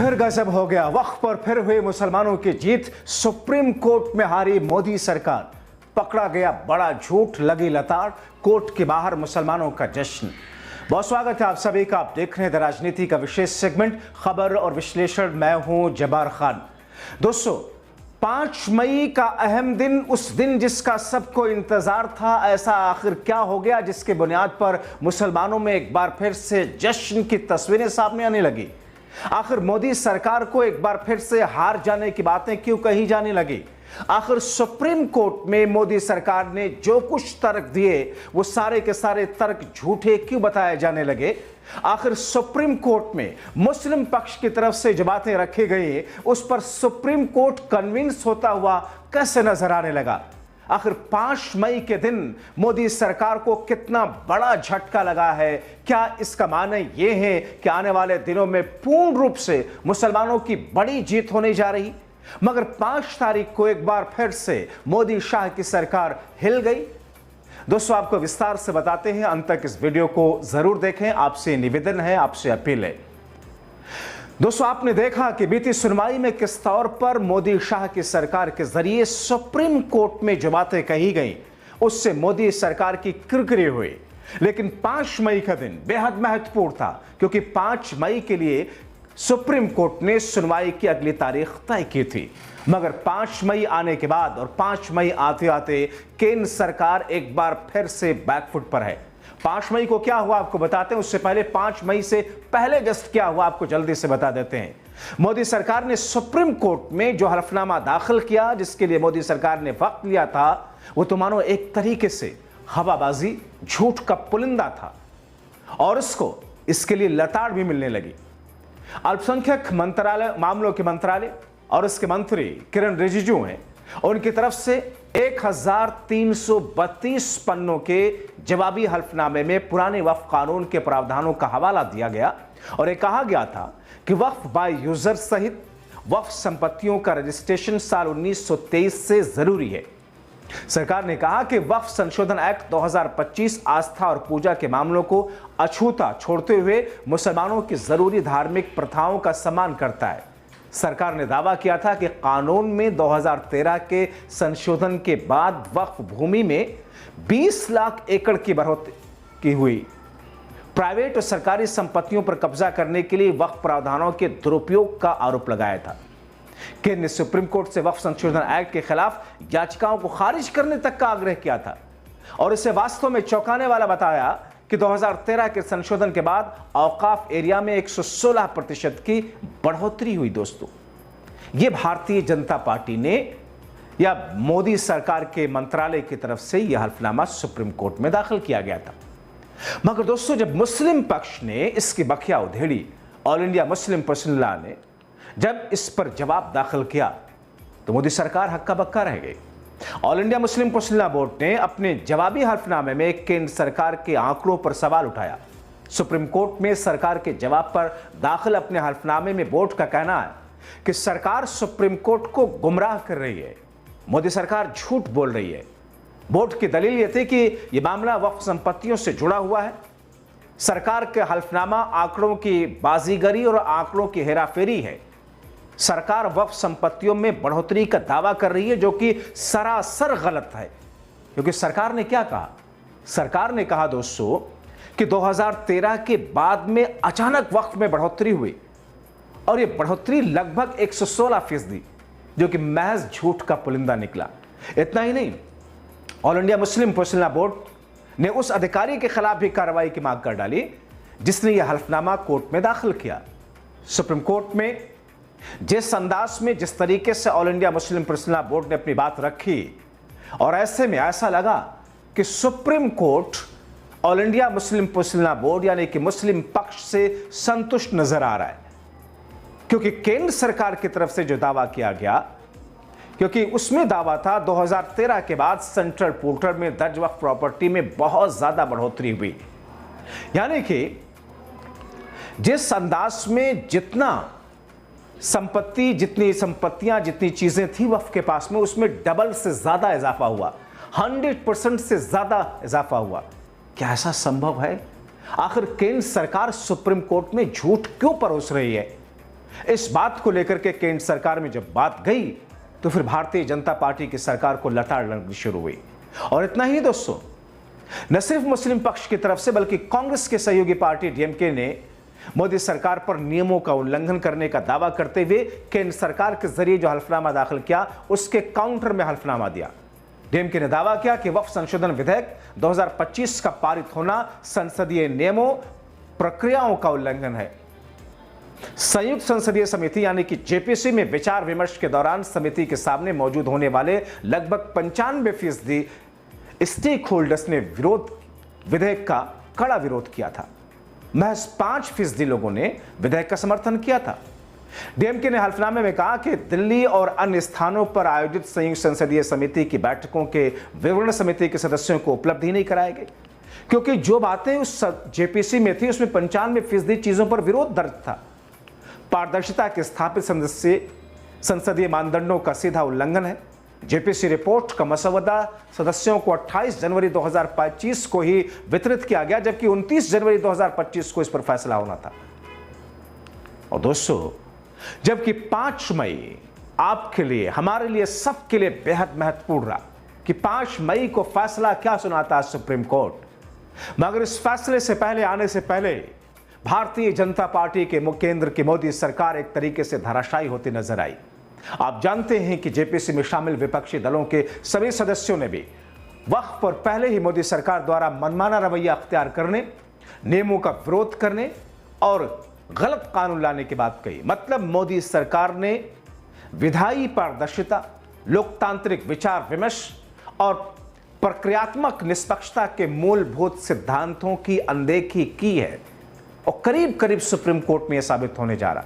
फिर गजब हो गया। वक्त पर फिर हुई मुसलमानों की जीत। सुप्रीम कोर्ट में हारी मोदी सरकार। पकड़ा गया बड़ा झूठ, लगी लताड़। कोर्ट के बाहर मुसलमानों का जश्न। बहुत स्वागत है आप सभी का। आप देख रहे हैं द राजनीति का विशेष सेगमेंट खबर और विश्लेषण। मैं हूं जब्बार खान। दोस्तों, 5 मई का अहम दिन, उस दिन जिसका सबको इंतजार था, ऐसा आखिर क्या हो गया जिसके बुनियाद पर मुसलमानों में एक बार फिर से जश्न की तस्वीरें सामने आने लगी। आखिर मोदी सरकार को एक बार फिर से हार जाने की बातें क्यों कही जाने लगी। आखिर सुप्रीम कोर्ट में मोदी सरकार ने जो कुछ तर्क दिए वो सारे के सारे तर्क झूठे क्यों बताए जाने लगे। आखिर सुप्रीम कोर्ट में मुस्लिम पक्ष की तरफ से जो बातें रखी गई उस पर सुप्रीम कोर्ट कन्विंस होता हुआ कैसे नजर आने लगा। आखिर 5 मई के दिन मोदी सरकार को कितना बड़ा झटका लगा है। क्या इसका माने यह है कि आने वाले दिनों में पूर्ण रूप से मुसलमानों की बड़ी जीत होने जा रही। मगर 5 तारीख को एक बार फिर से मोदी शाह की सरकार हिल गई। दोस्तों, आपको विस्तार से बताते हैं, अंत तक इस वीडियो को जरूर देखें। आपसे निवेदन है, आपसे अपील है। दोस्तों, आपने देखा कि बीती सुनवाई में किस तौर पर मोदी शाह की सरकार के जरिए सुप्रीम कोर्ट में जो बातें कही गई उससे मोदी सरकार की किरकिरी हुई। लेकिन 5 मई का दिन बेहद महत्वपूर्ण था, क्योंकि 5 मई के लिए सुप्रीम कोर्ट ने सुनवाई की अगली तारीख तय की थी। मगर 5 मई आने के बाद और 5 मई आते आते केंद्र सरकार एक बार फिर से बैकफुट पर है। 5 मई को क्या हुआ आपको बताते हैं। उससे पहले 5 मई से पहले जस्ट क्या हुआ आपको जल्दी से बता देते हैं। मोदी सरकार ने सुप्रीम कोर्ट में जो हलफनामा दाखिल किया, जिसके लिए मोदी सरकार ने वक्त लिया था, वो तो मानो एक तरीके से हवाबाजी, झूठ का पुलिंदा था। और इसके लिए लताड़ भी मिलने लगी। अल्पसंख्यक मंत्रालय मामलों के मंत्रालय और इसके मंत्री किरण रिजिजू हैं, उनकी तरफ से 1332 पन्नों के जवाबी हल्फनामे में पुराने वक्फ कानून के प्रावधानों का हवाला दिया गया और यह कहा गया था कि वक्फ बाय यूजर सहित वक्फ संपत्तियों का रजिस्ट्रेशन साल 1923 से जरूरी है। सरकार ने कहा कि वक्फ संशोधन एक्ट 2025 आस्था और पूजा के मामलों को अछूता छोड़ते हुए मुसलमानों की जरूरी धार्मिक प्रथाओं का सम्मान करता है। सरकार ने दावा किया था कि कानून में 2013 के संशोधन के बाद वक्फ भूमि में 20 लाख एकड़ की बढ़ोतरी की हुई। प्राइवेट और सरकारी संपत्तियों पर कब्जा करने के लिए वक्फ प्रावधानों के दुरुपयोग का आरोप लगाया था। केंद्र ने सुप्रीम कोर्ट से वक्फ संशोधन एक्ट के खिलाफ याचिकाओं को खारिज करने तक का आग्रह किया था और इसे वास्तव में चौंकाने वाला बताया कि 2013 के संशोधन के बाद औकाफ एरिया में 116% की बढ़ोतरी हुई। दोस्तों, यह भारतीय जनता पार्टी ने या मोदी सरकार के मंत्रालय की तरफ से यह हल्फनामा सुप्रीम कोर्ट में दाखिल किया गया था। मगर दोस्तों, जब मुस्लिम पक्ष ने इसकी बखिया उधेड़ी, All India Muslim Personal Law ने जब इस पर जवाब दाखिल किया तो मोदी सरकार हक्का बक्का रह गई। All India Muslim Personal law board ने अपने जवाबी हल्फनामे में केंद्र सरकार के आंकड़ों पर सवाल उठाया। सुप्रीम कोर्ट में सरकार के जवाब पर दाखिल अपने हल्फनामे में बोर्ड का कहना है कि सरकार सुप्रीम कोर्ट को गुमराह कर रही है, मोदी सरकार झूठ बोल रही है। बोर्ड की दलील यह थी कि यह मामला वक्फ संपत्तियों से जुड़ा हुआ है। सरकार के हल्फनामा आंकड़ों की बाजीगरी और आंकड़ों की हेराफेरी है। सरकार वक्फ संपत्तियों में बढ़ोतरी का दावा कर रही है, जो कि सरासर गलत है। क्योंकि सरकार ने क्या कहा? सरकार ने कहा दोस्तों कि 2013 के बाद में अचानक वक्फ में बढ़ोतरी हुई और यह बढ़ोतरी लगभग 116%, जो कि महज झूठ का पुलिंदा निकला। इतना ही नहीं, all India Muslim Personal law board ने उस अधिकारी के खिलाफ भी कार्रवाई की मांग कर डाली जिसने यह हल्फनामा कोर्ट में दाखिल किया। सुप्रीम कोर्ट में जिस अंदाज में, जिस तरीके से all India Muslim Personal law board ने अपनी बात रखी, और ऐसे में ऐसा लगा कि supreme court all India Muslim Personal law board यानी कि मुस्लिम पक्ष से संतुष्ट नजर आ रहा है। क्योंकि केंद्र सरकार की तरफ से जो दावा किया गया, क्योंकि उसमें दावा था 2013 के बाद सेंट्रल पोर्टल में दर्ज वक्फ प्रॉपर्टी में बहुत ज्यादा बढ़ोतरी हुई। यानी कि जिस अंदाज में जितनी संपत्तियां, जितनी चीजें थी वक्फ के पास में, उसमें डबल से ज्यादा इजाफा हुआ, 100% से ज्यादा इजाफा हुआ। क्या ऐसा संभव है? आखिर केंद्र सरकार सुप्रीम कोर्ट में झूठ क्यों परोस रही है? इस बात को लेकर के केंद्र सरकार में जब बात गई तो फिर भारतीय जनता पार्टी की सरकार को लताड़ लगनी शुरू हुई। और इतना ही दोस्तों, न सिर्फ मुस्लिम पक्ष की तरफ से बल्कि कांग्रेस के सहयोगी पार्टी डीएमके ने मोदी सरकार पर नियमों का उल्लंघन करने का दावा करते हुए केंद्र सरकार के जरिए जो हल्फनामा दाखिल किया उसके काउंटर में हल्फनामा दिया। डीएमके ने दावा किया कि वक्फ संशोधन विधेयक 2025 का पारित होना संसदीय नियमों प्रक्रियाओं का उल्लंघन है। संयुक्त संसदीय समिति यानी कि जेपीसी में विचार विमर्श के दौरान समिति के सामने मौजूद होने वाले लगभग 95% स्टेक होल्डर्स ने विधेयक का कड़ा विरोध किया था। महज 5% लोगों ने विधेयक का समर्थन किया था। डीएमके ने हल्फनामे में कहा कि दिल्ली और अन्य स्थानों पर आयोजित संयुक्त संसदीय समिति की बैठकों के विवरण समिति के सदस्यों को उपलब्ध ही नहीं कराए गए, क्योंकि जो बातें उस जेपीसी में थी उसमें 95% चीजों पर विरोध दर्ज था। पारदर्शिता के स्थापित संसदीय मानदंडों का सीधा उल्लंघन है। जेपीसी रिपोर्ट का मसौदा सदस्यों को 28 जनवरी 2025 को ही वितरित किया गया, जबकि 29 जनवरी 2025 को इस पर फैसला होना था। और दोस्तों, जबकि 5 मई आपके लिए, हमारे लिए, सबके लिए बेहद महत्वपूर्ण रहा कि 5 मई को फैसला क्या सुनाता सुप्रीम कोर्ट, मगर इस फैसले से पहले आने से पहले भारतीय जनता पार्टी के केंद्र की मोदी सरकार एक तरीके से धराशायी होती नजर आई। आप जानते हैं कि जेपीसी में शामिल विपक्षी दलों के सभी सदस्यों ने भी वक्फ पर पहले ही मोदी सरकार द्वारा मनमाना रवैया अख्तियार करने, नियमों का विरोध करने और गलत कानून लाने की बात कही। मतलब मोदी सरकार ने विधायी पारदर्शिता, लोकतांत्रिक विचार विमर्श और प्रक्रियात्मक निष्पक्षता के मूलभूत सिद्धांतों की अनदेखी की है और करीब करीब सुप्रीम कोर्ट में यह साबित होने जा रहा।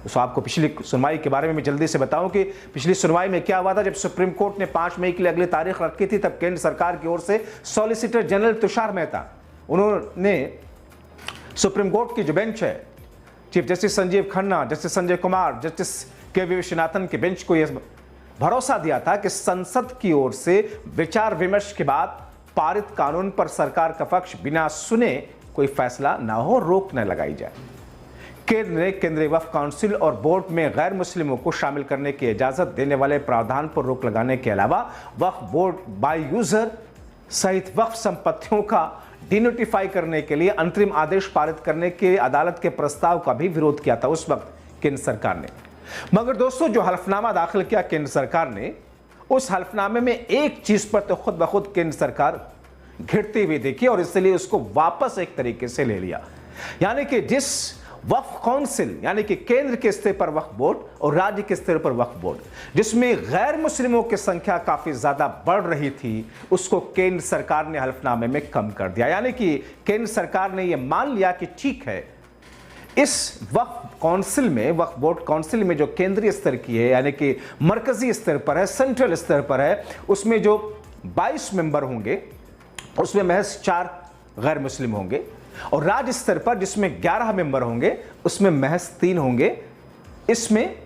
तो आपको पिछली सुनवाई के बारे में मैं जल्दी से बताऊं कि पिछली सुनवाई में क्या हुआ था। जब सुप्रीम कोर्ट ने 5 मई के लिए अगली तारीख रखी थी, तब केंद्र सरकार की ओर से सॉलिसिटर जनरल तुषार मेहता, उन्होंने सुप्रीम कोर्ट की जो बेंच है, chief justice Sanjiv Khanna, justice Sanjay Kumar, justice K V. Viswanathan के बेंच को यह भरोसा दिया था कि संसद की ओर से विचार विमर्श के बाद पारित कानून पर सरकार का पक्ष बिना सुने कोई फैसला ना हो, रोक न लगाई जाए। केंद्र ने केंद्रीय वक्फ काउंसिल और बोर्ड में गैर मुस्लिमों को शामिल करने की इजाजत देने वाले प्रावधान पर रोक लगाने के अलावा वक्फ बोर्ड बाय यूजर सहित वक्फ संपत्तियों का डिनोटिफाई करने के लिए अंतरिम आदेश पारित करने के अदालत के प्रस्ताव का भी विरोध किया था उस वक्त केंद्र सरकार ने। मगर दोस्तों, जो हल्फनामा दाखिल किया केंद्र सरकार ने, उस हल्फनामे में एक चीज पर तो खुद ब खुद केंद्र सरकार घिरती हुई देखी और इसलिए उसको वापस एक तरीके से ले लिया। यानी कि जिस वक्फ काउंसिल यानी कि केंद्र के स्तर पर वक्फ बोर्ड और राज्य के स्तर पर वक्फ बोर्ड, जिसमें गैर मुस्लिमों की संख्या काफी ज्यादा बढ़ रही थी, उसको केंद्र सरकार ने हल्फनामे में कम कर दिया। यानी कि केंद्र सरकार ने यह मान लिया कि ठीक है, इस वक्फ काउंसिल में, वक्फ बोर्ड काउंसिल में जो केंद्रीय स्तर की है यानी कि मरकजी स्तर पर है, सेंट्रल स्तर पर है, उसमें जो 22 मेंबर होंगे उसमें महज 4 गैर मुस्लिम होंगे और राज्य स्तर पर जिसमें 11 मेंबर होंगे उसमें महज 3 होंगे। इसमें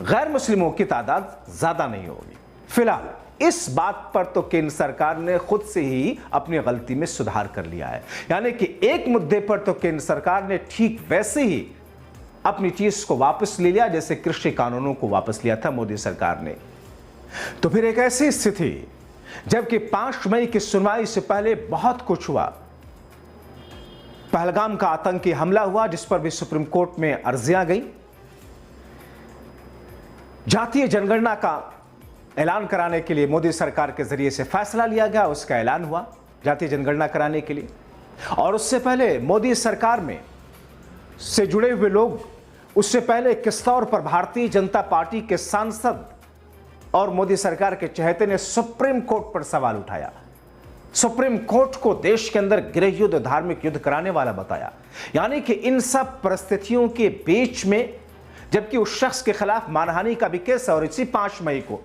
गैर मुस्लिमों की तादाद ज्यादा नहीं होगी। फिलहाल इस बात पर तो केंद्र सरकार ने खुद से ही अपनी गलती में सुधार कर लिया है। यानी कि एक मुद्दे पर तो केंद्र सरकार ने ठीक वैसे ही अपनी चीज को वापस ले लिया जैसे कृषि कानूनों को वापस लिया था मोदी सरकार ने। तो फिर एक ऐसी स्थिति जबकि 5 मई की सुनवाई से पहले बहुत कुछ हुआ। पहलगाम का आतंकी हमला हुआ जिस पर भी सुप्रीम कोर्ट में अर्जियां गई। जातीय जनगणना का ऐलान कराने के लिए मोदी सरकार के जरिए से फैसला लिया गया, उसका ऐलान हुआ जातीय जनगणना कराने के लिए। और उससे पहले मोदी सरकार में से जुड़े हुए लोग, उससे पहले किस तौर पर भारतीय जनता पार्टी के सांसद और मोदी सरकार के चहेते ने सुप्रीम कोर्ट पर सवाल उठाया, सुप्रीम कोर्ट को देश के अंदर गृह युद्ध, धार्मिक युद्ध कराने वाला बताया। यानी कि इन सब परिस्थितियों के बीच में जबकि उस शख्स के खिलाफ मानहानि का भी केस है और इसी 5 मई को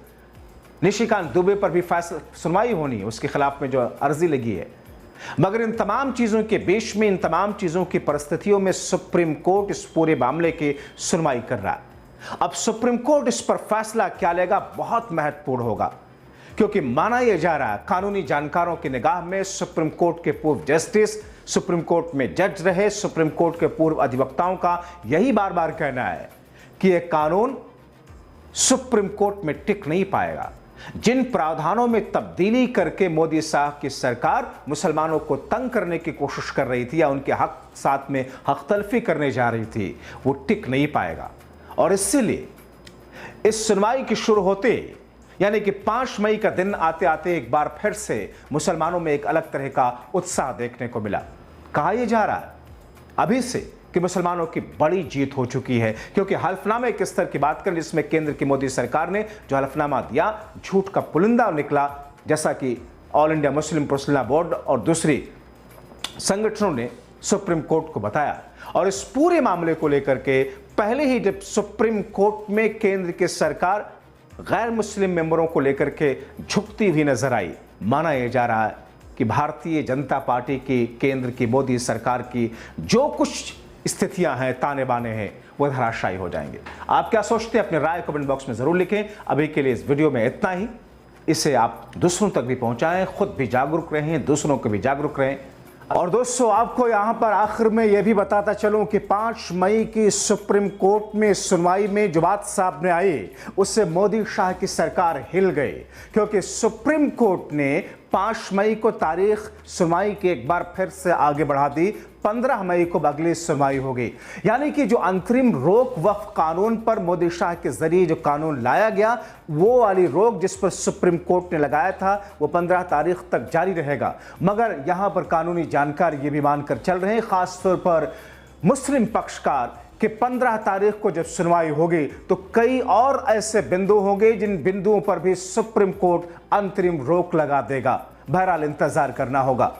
निशिकांत दुबे पर भी फैसला सुनवाई होनी है, उसके खिलाफ में जो अर्जी लगी है, मगर इन तमाम चीजों के बीच में, इन तमाम चीजों की परिस्थितियों में सुप्रीम कोर्ट इस पूरे मामले की सुनवाई कर रहा है। अब सुप्रीम कोर्ट इस पर फैसला क्या लेगा बहुत महत्वपूर्ण होगा, क्योंकि माना यह जा रहा है कानूनी जानकारों की निगाह में सुप्रीम कोर्ट के पूर्व जस्टिस सुप्रीम कोर्ट में जज रहे सुप्रीम कोर्ट के पूर्व अधिवक्ताओं का यही बार बार कहना है कि यह कानून सुप्रीम कोर्ट में टिक नहीं पाएगा। जिन प्रावधानों में तब्दीली करके मोदी साहब की सरकार मुसलमानों को तंग करने की कोशिश कर रही थी या उनके हक साथ में हक तलफी करने जा रही थी, वो टिक नहीं पाएगा। और इसीलिए इस सुनवाई की शुरू होते यानी कि 5 मई का दिन आते आते एक बार फिर से मुसलमानों में एक अलग तरह का उत्साह देखने को मिला। कहा यह जा रहा है अभी से कि मुसलमानों की बड़ी जीत हो चुकी है, क्योंकि हल्फनामे के स्तर की बात करें जिसमें केंद्र की मोदी सरकार ने जो हल्फनामा दिया झूठ का पुलिंदा निकला, जैसा कि all India Muslim personal board और दूसरी संगठनों ने सुप्रीम कोर्ट को बताया। और इस पूरे मामले को लेकर के पहले ही जब सुप्रीम कोर्ट में केंद्र की सरकार गैर मुस्लिम मेंबरों को लेकर के झुकती हुई नजर आई, माना यह जा रहा है कि भारतीय जनता पार्टी की केंद्र की मोदी सरकार की जो कुछ स्थितियां हैं, ताने बाने हैं, वो धराशायी हो जाएंगे। आप क्या सोचते हैं? अपनी राय कमेंट बॉक्स में जरूर लिखें। अभी के लिए इस वीडियो में इतना ही। इसे आप दूसरों तक भी पहुंचाएं, खुद भी जागरूक रहें, दूसरों को भी जागरूक रहें। और दोस्तों, आपको यहां पर आखिर में यह भी बताता चलूं कि 5 मई की सुप्रीम कोर्ट में सुनवाई में जो बात सामने आई उससे मोदी शाह की सरकार हिल गई, क्योंकि सुप्रीम कोर्ट ने 5 मई को तारीख सुनवाई की एक बार फिर से आगे बढ़ा दी। 15 मई को अगली सुनवाई होगी। यानी कि जो अंतरिम रोक वक्फ कानून पर मोदी शाह के जरिए जो कानून लाया गया, वो वाली रोक जिस पर सुप्रीम कोर्ट ने लगाया था वो 15 तारीख तक जारी रहेगा। मगर यहां पर कानूनी जानकार ये भी मानकर चल रहे हैं, खासतौर पर मुस्लिम पक्षकार, कि 15 तारीख को जब सुनवाई होगी तो कई और ऐसे बिंदु होंगे जिन बिंदुओं पर भी सुप्रीम कोर्ट अंतरिम रोक लगा देगा। बहरहाल इंतजार करना होगा।